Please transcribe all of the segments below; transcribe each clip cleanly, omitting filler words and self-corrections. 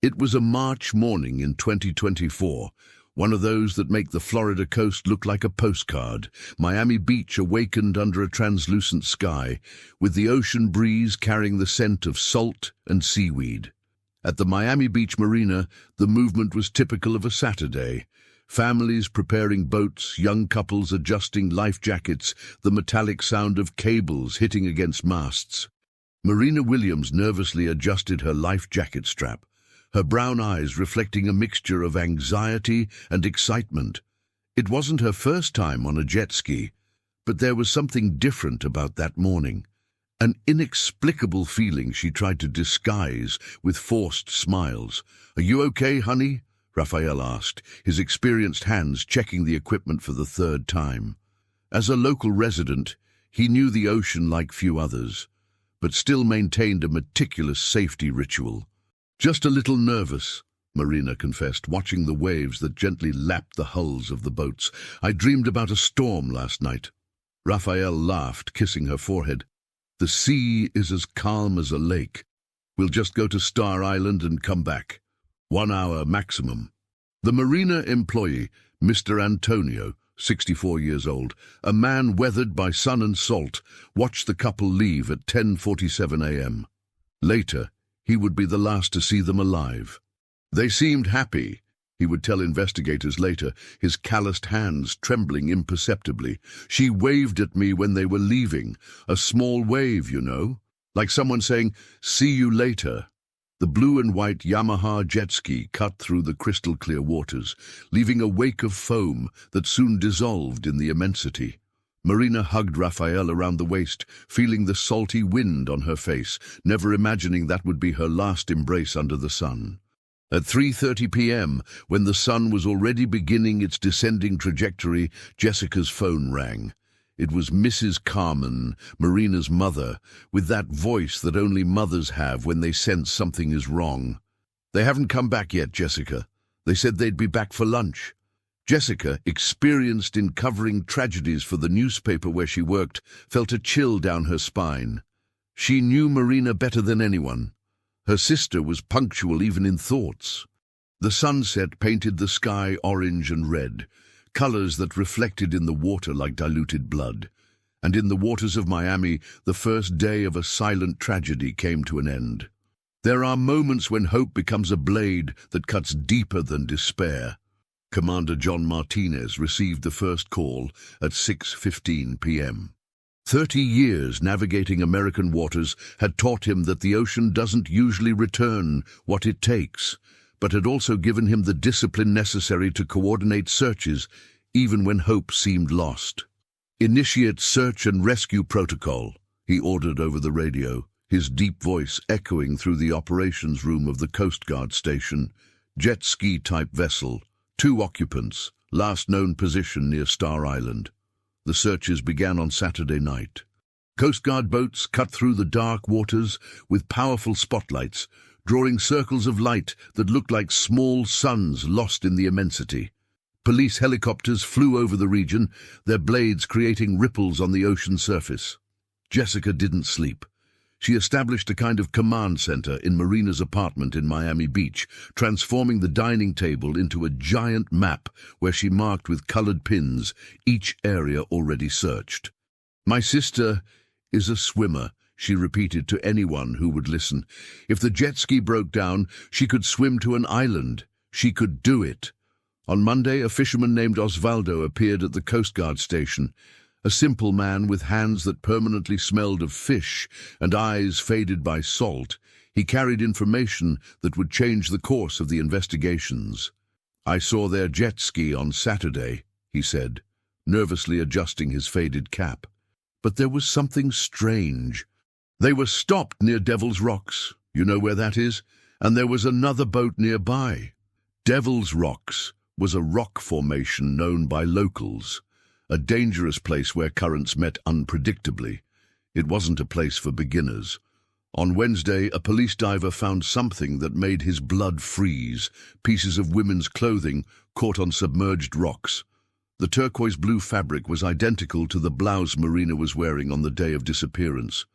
It was a March morning in 2024, one of those that make the Florida coast look like a postcard. Miami Beach awakened under a translucent sky, with the ocean breeze carrying the scent of salt and seaweed. At the Miami Beach Marina, the movement was typical of a Saturday. Families preparing boats, young couples adjusting life jackets, the metallic sound of cables hitting against masts. Marina Williams nervously adjusted her life jacket strap, her brown eyes reflecting a mixture of anxiety and excitement. It wasn't her first time on a jet ski, but there was something different about that morning. An inexplicable feeling she tried to disguise with forced smiles. "Are you okay, honey?" Raphael asked, his experienced hands checking the equipment for the third time. As a local resident, he knew the ocean like few others, but still maintained a meticulous safety ritual. "Just a little nervous," Marina confessed, watching the waves that gently lapped the hulls of the boats. "I dreamed about a storm last night." Raphael laughed, kissing her forehead. "The sea is as calm as a lake. We'll just go to Star Island and come back. 1 hour maximum." The marina employee, Mr. Antonio, 64 years old, a man weathered by sun and salt, watched the couple leave at 10:47 a.m. Later, he would be the last to see them alive. "They seemed happy," he would tell investigators later, his calloused hands trembling imperceptibly. "She waved at me when they were leaving, a small wave, you know, like someone saying, 'See you later.'" The blue and white Yamaha jet ski cut through the crystal-clear waters, leaving a wake of foam that soon dissolved in the immensity. Marina hugged Raphael around the waist, feeling the salty wind on her face, never imagining that would be her last embrace under the sun. At 3:30 p.m., when the sun was already beginning its descending trajectory, Jessica's phone rang. It was Mrs. Carmen, Marina's mother, with that voice that only mothers have when they sense something is wrong. "They haven't come back yet, Jessica. They said they'd be back for lunch." Jessica, experienced in covering tragedies for the newspaper where she worked, felt a chill down her spine. She knew Marina better than anyone. Her sister was punctual even in thoughts. The sunset painted the sky orange and red, colors that reflected in the water like diluted blood. And in the waters of Miami, the first day of a silent tragedy came to an end. There are moments when hope becomes a blade that cuts deeper than despair. Commander John Martinez received the first call at 6:15 p.m. 30 years navigating American waters had taught him that the ocean doesn't usually return what it takes, but had also given him the discipline necessary to coordinate searches, even when hope seemed lost. "Initiate search and rescue protocol," he ordered over the radio, his deep voice echoing through the operations room of the Coast Guard station. "Jet ski-type vessel, 2 occupants, last known position near Star Island." The searches began on Saturday night. Coast Guard boats cut through the dark waters with powerful spotlights, drawing circles of light that looked like small suns lost in the immensity. Police helicopters flew over the region, their blades creating ripples on the ocean surface. Jessica didn't sleep. She established a kind of command center in Marina's apartment in Miami Beach, transforming the dining table into a giant map where she marked with colored pins each area already searched. "My sister is a swimmer," she repeated to anyone who would listen. "If the jet ski broke down, she could swim to an island. She could do it." On Monday, a fisherman named Osvaldo appeared at the Coast Guard station. A simple man with hands that permanently smelled of fish and eyes faded by salt, he carried information that would change the course of the investigations. "I saw their jet ski on Saturday," he said, nervously adjusting his faded cap. But there was something strange. "They were stopped near Devil's Rocks. You know where that is? And there was another boat nearby." Devil's Rocks was a rock formation known by locals, a dangerous place where currents met unpredictably. It wasn't a place for beginners. On Wednesday, a police diver found something that made his blood freeze, pieces of women's clothing caught on submerged rocks. The turquoise-blue fabric was identical to the blouse Marina was wearing on the day of disappearance.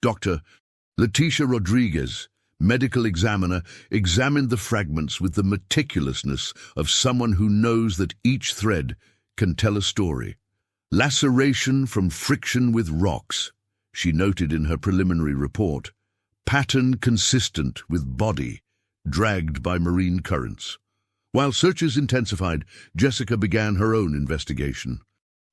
Dr. Leticia Rodriguez, medical examiner examined the fragments with the meticulousness of someone who knows that each thread can tell a story. Laceration from friction with rocks, she noted in her preliminary report. Pattern consistent with body, dragged by marine currents. While searches intensified, Jessica began her own investigation.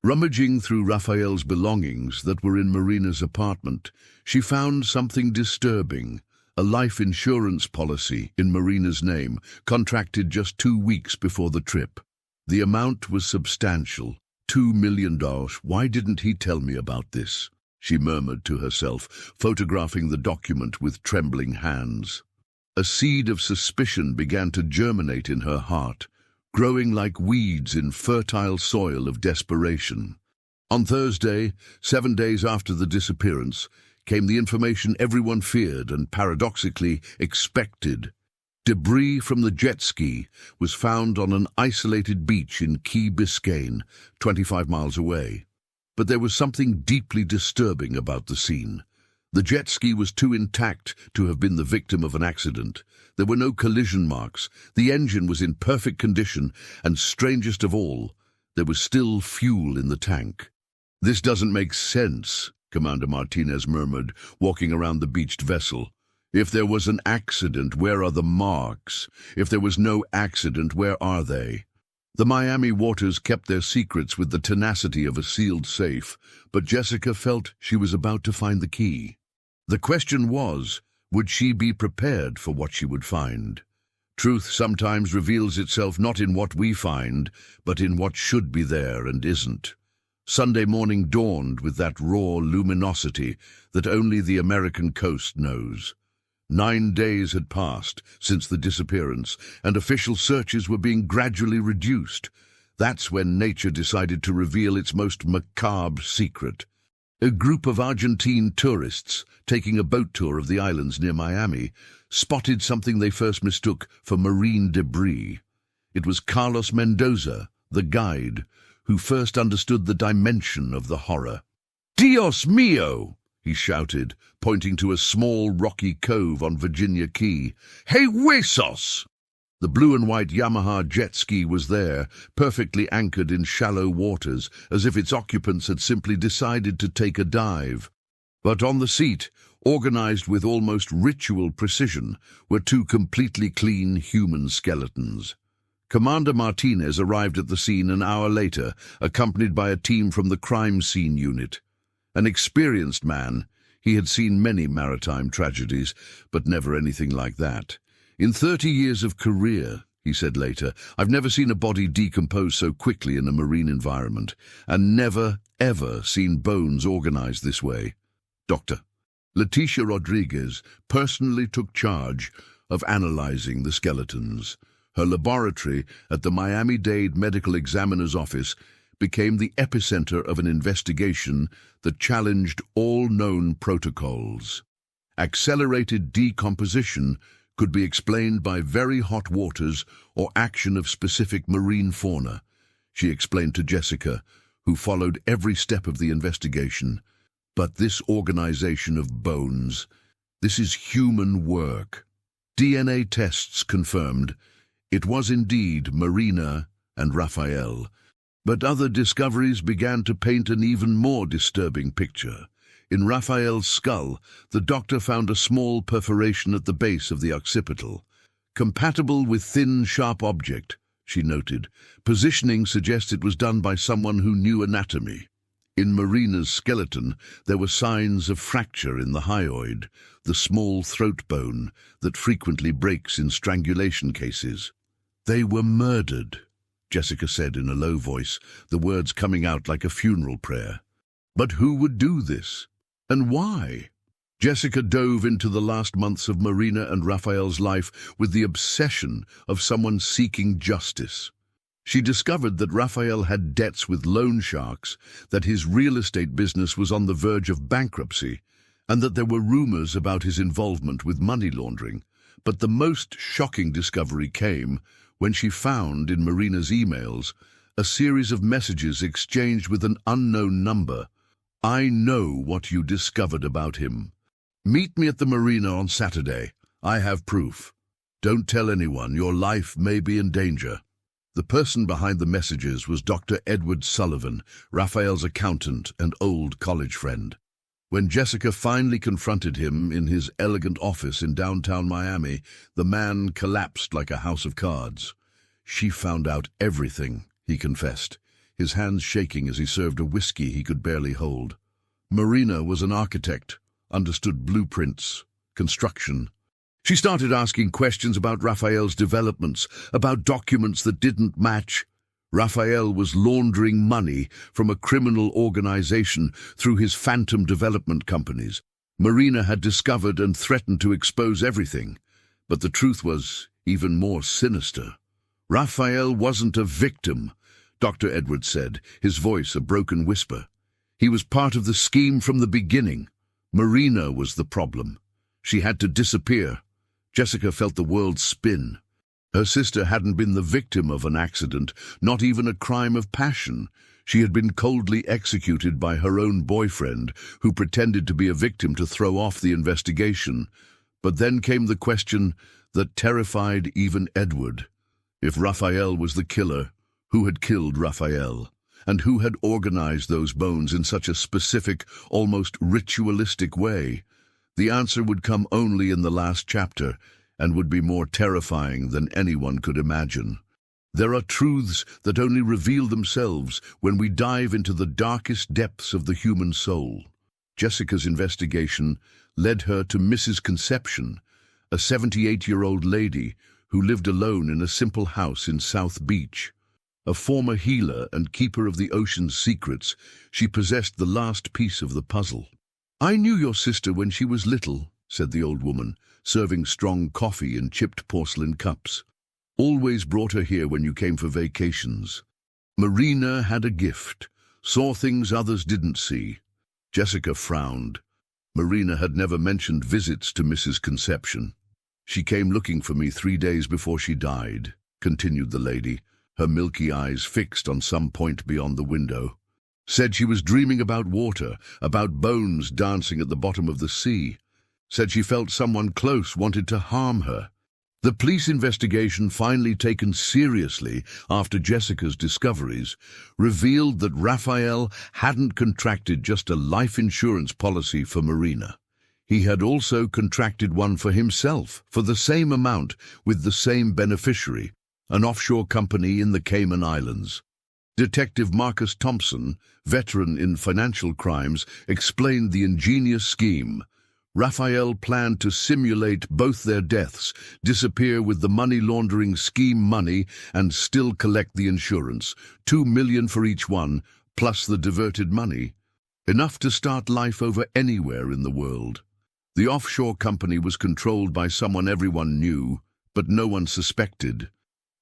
Rummaging through Raphael's belongings that were in Marina's apartment, she found something disturbing. A life insurance policy in Marina's name, contracted just 2 weeks before the trip. The amount was substantial, $2 million. Why didn't he tell me about this? She murmured to herself, photographing the document with trembling hands. A seed of suspicion began to germinate in her heart, growing like weeds in fertile soil of desperation. On Thursday, 7 days after the disappearance, came the information everyone feared and paradoxically expected. Debris from the jet ski was found on an isolated beach in Key Biscayne, 25 miles away. But there was something deeply disturbing about the scene. The jet ski was too intact to have been the victim of an accident. There were no collision marks, the engine was in perfect condition, and strangest of all, there was still fuel in the tank. "This doesn't make sense," Commander Martinez murmured, walking around the beached vessel. "If there was an accident, where are the marks? If there was no accident, where are they?" The Miami waters kept their secrets with the tenacity of a sealed safe, but Jessica felt she was about to find the key. The question was, would she be prepared for what she would find? Truth sometimes reveals itself not in what we find, but in what should be there and isn't. Sunday morning dawned with that raw luminosity that only the American coast knows. 9 days had passed since the disappearance, and official searches were being gradually reduced. That's when nature decided to reveal its most macabre secret. A group of Argentine tourists, taking a boat tour of the islands near Miami, spotted something they first mistook for marine debris. It was Carlos Mendoza, the guide, who first understood the dimension of the horror. "Dios mío!" he shouted, pointing to a small rocky cove on Virginia Key. "Hey, huesos!" The blue and white Yamaha jet ski was there, perfectly anchored in shallow waters, as if its occupants had simply decided to take a dive. But on the seat, organized with almost ritual precision, were 2 completely clean human skeletons. Commander Martinez arrived at the scene an hour later, accompanied by a team from the crime scene unit. An experienced man, he had seen many maritime tragedies, but never anything like that. "In 30 years of career," he said later, "I've never seen a body decompose so quickly in a marine environment, and never, ever seen bones organized this way." Dr. Leticia Rodriguez personally took charge of analyzing the skeletons. Her laboratory at the Miami-Dade Medical Examiner's Office became the epicenter of an investigation that challenged all known protocols. Accelerated decomposition could be explained by very hot waters or action of specific marine fauna, she explained to Jessica, who followed every step of the investigation. But this organization of bones, this is human work. DNA tests confirmed it was indeed Marina and Raphael. But other discoveries began to paint an even more disturbing picture. In Raphael's skull, the doctor found a small perforation at the base of the occipital. "Compatible with thin, sharp object," she noted. "Positioning suggests it was done by someone who knew anatomy." In Marina's skeleton, there were signs of fracture in the hyoid, the small throat bone that frequently breaks in strangulation cases. "They were murdered," Jessica said in a low voice, the words coming out like a funeral prayer. But who would do this? And why? Jessica dove into the last months of Marina and Raphael's life with the obsession of someone seeking justice. She discovered that Raphael had debts with loan sharks, that his real estate business was on the verge of bankruptcy, and that there were rumors about his involvement with money laundering. But the most shocking discovery came when she found in Marina's emails a series of messages exchanged with an unknown number. "I know what you discovered about him. Meet me at the marina on Saturday. I have proof. Don't tell anyone, your life may be in danger. The person behind the messages was Dr. Edward Sullivan, Raphael's accountant and old college friend. When Jessica finally confronted him in his elegant office in downtown Miami, the man collapsed like a house of cards. She found out everything, he confessed, his hands shaking as he served a whiskey he could barely hold. Marina was an architect, understood blueprints, construction. She started asking questions about Raphael's developments, about documents that didn't match. Raphael was laundering money from a criminal organization through his phantom development companies. Marina had discovered and threatened to expose everything, but the truth was even more sinister. Raphael wasn't a victim, Dr. Edwards said, his voice a broken whisper. He was part of the scheme from the beginning. Marina was the problem. She had to disappear. Jessica felt the world spin. Her sister hadn't been the victim of an accident, not even a crime of passion. She had been coldly executed by her own boyfriend, who pretended to be a victim to throw off the investigation. But then came the question that terrified even Edward. If Raphael was the killer, who had killed Raphael? And who had organized those bones in such a specific, almost ritualistic way? The answer would come only in the last chapter, and would be more terrifying than anyone could imagine. There are truths that only reveal themselves when we dive into the darkest depths of the human soul. Jessica's investigation led her to Mrs. Conception, a 78-year-old lady who lived alone in a simple house in South Beach. A former healer and keeper of the ocean's secrets, she possessed the last piece of the puzzle. "I knew your sister when she was little," said the old woman, serving strong coffee in chipped porcelain cups. "Always brought her here when you came for vacations. Marina had a gift, saw things others didn't see." Jessica frowned. Marina had never mentioned visits to Mrs. Conception. "She came looking for me 3 days before she died," continued the lady, her milky eyes fixed on some point beyond the window. "Said she was dreaming about water, about bones dancing at the bottom of the sea. Said she felt someone close wanted to harm her." The police investigation, finally taken seriously after Jessica's discoveries, revealed that Raphael hadn't contracted just a life insurance policy for Marina. He had also contracted one for himself, for the same amount, with the same beneficiary, an offshore company in the Cayman Islands. Detective Marcus Thompson, veteran in financial crimes, explained the ingenious scheme. Raphael planned to simulate both their deaths, disappear with the money laundering scheme money, and still collect the insurance, $2 million for each one, plus the diverted money. Enough to start life over anywhere in the world. The offshore company was controlled by someone everyone knew, but no one suspected.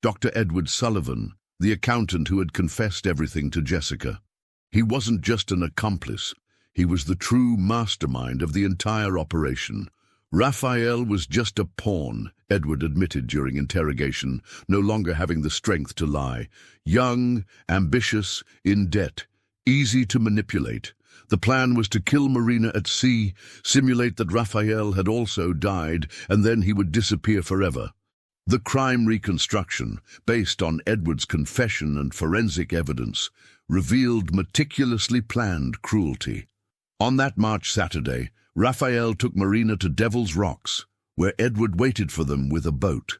Dr. Edward Sullivan, the accountant who had confessed everything to Jessica. He wasn't just an accomplice. He was the true mastermind of the entire operation. Raphael was just a pawn, Edward admitted during interrogation, no longer having the strength to lie. Young, ambitious, in debt, easy to manipulate. The plan was to kill Marina at sea, simulate that Raphael had also died, and then he would disappear forever. The crime reconstruction, based on Edward's confession and forensic evidence, revealed meticulously planned cruelty. On that March Saturday, Raphael took Marina to Devil's Rocks, where Edward waited for them with a boat.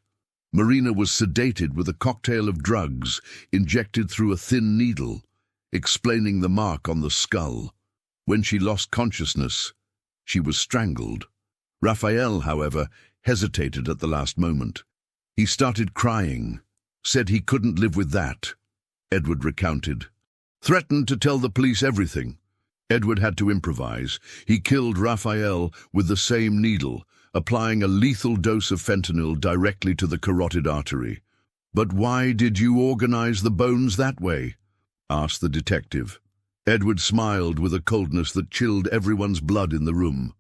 Marina was sedated with a cocktail of drugs injected through a thin needle, explaining the mark on the skull. When she lost consciousness, she was strangled. Raphael, however, hesitated at the last moment. He started crying, said he couldn't live with that. Edward recounted. Threatened to tell the police everything. Edward had to improvise. He killed Raphael with the same needle, applying a lethal dose of fentanyl directly to the carotid artery. "But why did you organize the bones that way?" asked the detective. Edward smiled with a coldness that chilled everyone's blood in the room.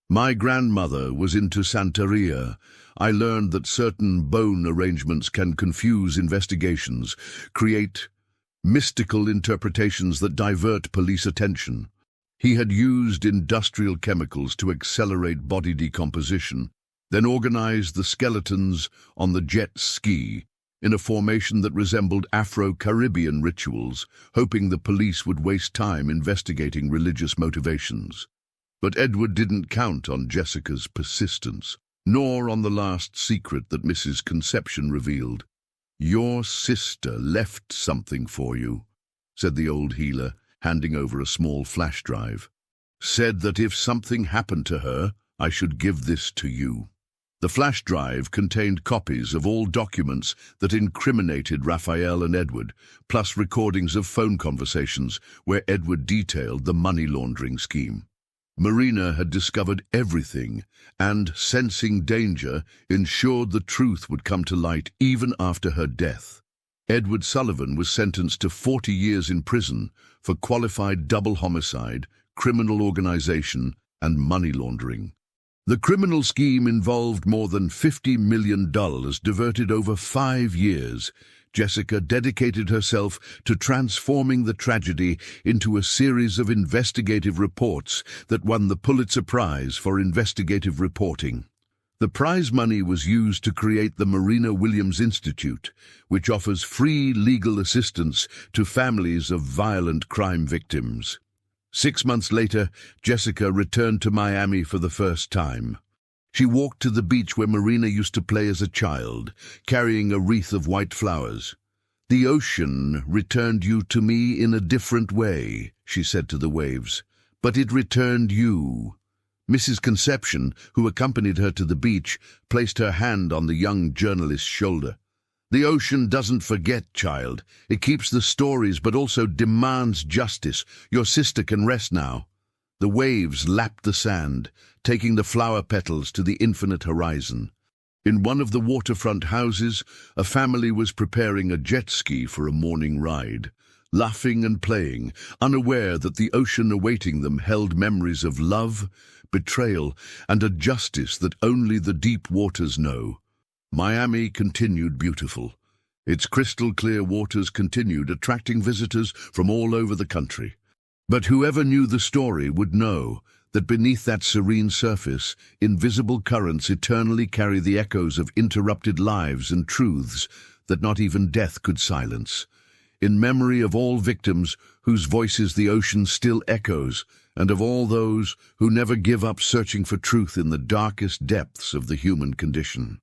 "My grandmother was into Santeria. I learned that certain bone arrangements can confuse investigations, create mystical interpretations that divert police attention. He had used industrial chemicals to accelerate body decomposition. then organized the skeletons on the jet ski in a formation that resembled Afro-Caribbean rituals, hoping the police would waste time investigating religious motivations. But Edward didn't count on Jessica's persistence, nor on the last secret that Mrs. Conception revealed. "Your sister left something for you," said the old healer, handing over a small flash drive. "Said that if something happened to her, I should give this to you." The flash drive contained copies of all documents that incriminated Raphael and Edward, plus recordings of phone conversations where Edward detailed the money laundering scheme. Marina had discovered everything and, sensing danger, ensured the truth would come to light even after her death. Edward Sullivan was sentenced to 40 years in prison for qualified double homicide, criminal organization, and money laundering. The criminal scheme involved more than $50 million diverted over 5 years. Jessica dedicated herself to transforming the tragedy into a series of investigative reports that won the Pulitzer Prize for investigative reporting. The prize money was used to create the Marina Williams Institute, which offers free legal assistance to families of violent crime victims. 6 months later, Jessica returned to Miami for the first time. She walked to the beach where Marina used to play as a child, carrying a wreath of white flowers. "The ocean returned you to me in a different way," she said to the waves, "but it returned you." Mrs. Conception, who accompanied her to the beach, placed her hand on the young journalist's shoulder. "The ocean doesn't forget, child. It keeps the stories but also demands justice. Your sister can rest now." The waves lapped the sand, taking the flower petals to the infinite horizon. In one of the waterfront houses, a family was preparing a jet ski for a morning ride, laughing and playing, unaware that the ocean awaiting them held memories of love, betrayal, and a justice that only the deep waters know. Miami continued beautiful. Its crystal-clear waters continued attracting visitors from all over the country. But whoever knew the story would know that beneath that serene surface, invisible currents eternally carry the echoes of interrupted lives and truths that not even death could silence. In memory of all victims whose voices the ocean still echoes, and of all those who never give up searching for truth in the darkest depths of the human condition.